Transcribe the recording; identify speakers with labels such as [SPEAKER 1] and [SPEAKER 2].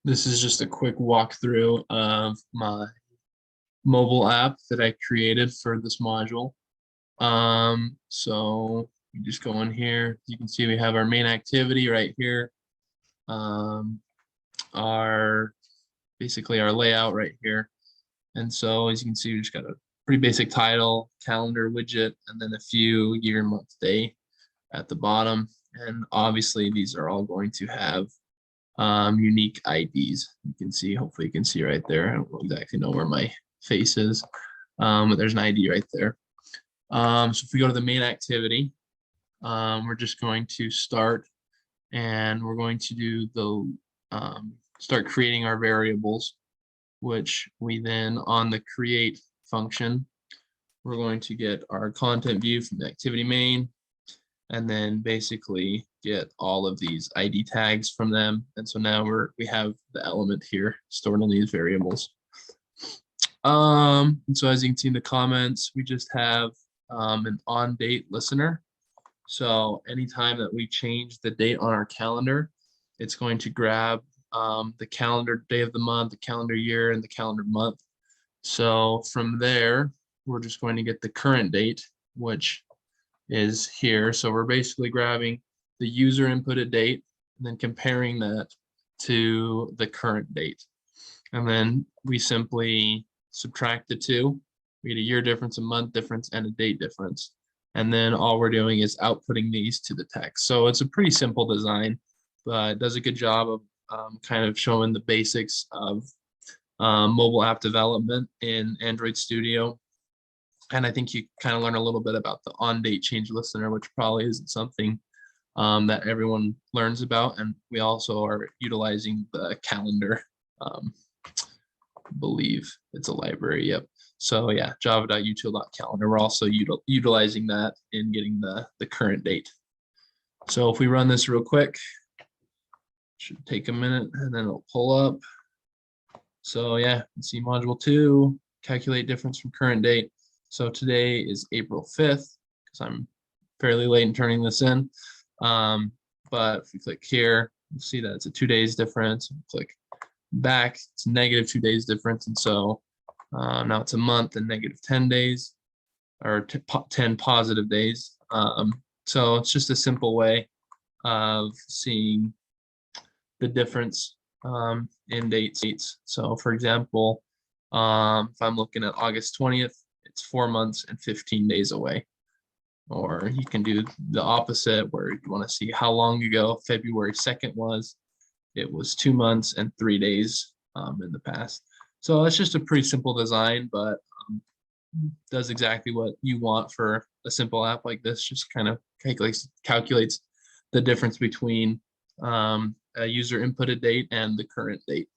[SPEAKER 1] This is just a quick walkthrough of my mobile app that I created for this module. So you just go in here. You can see we have our main activity right here. Our basically our layout right here. And so as you can see, we just got a pretty basic title, calendar widget, and then a few year, month, day at the bottom. And obviously these are all going to have unique IDs. You can see, hopefully you can see right there. I don't exactly know where my face is, but there's an ID right there. So if we go to the main activity, we're just going to start and we're going to do the start creating our variables, which we then on the create function, we're going to get our content view from the activity main, and then basically get all of these ID tags from them. And so now we have the element here stored in these variables. And so as you can see in the comments, we just have an on date listener. So anytime that we change the date on our calendar, it's going to grab the calendar day of the month, the calendar year, and the calendar month. So from there, we're just going to get the current date, which is here. So we're basically grabbing the user inputted date and then comparing that to the current date. And then we simply subtract the two. We get a year difference, a month difference, and a date difference. And then all we're doing is outputting these to the text. So it's a pretty simple design, but it does a good job of kind of showing the basics of mobile app development in Android Studio. And I think you kind of learn a little bit about the on-date change listener, which probably isn't something that everyone learns about. And we also are utilizing the calendar. Believe it's a library. Yep. So yeah, java.util.calendar. We're also utilizing that in getting the current date. So if we run this real quick, should take a minute and then it'll pull up. So yeah, you can see module 2, calculate difference from current date. So today is April 5th because I'm fairly late in turning this in. But if we click here, you'll see that it's a 2 days difference. Click back, it's negative 2 days difference. And so now it's a month and negative 10 days or 10 positive days. So it's just a simple way of seeing the difference in dates. So for example, if I'm looking at August 20th, it's 4 months and 15 days away. Or you can do the opposite where you want to see how long ago February 2nd was. It was 2 months and 3 days in the past. So it's just a pretty simple design, but does exactly what you want for a simple app like this. Just kind of calculates the difference between a user inputted date and the current date.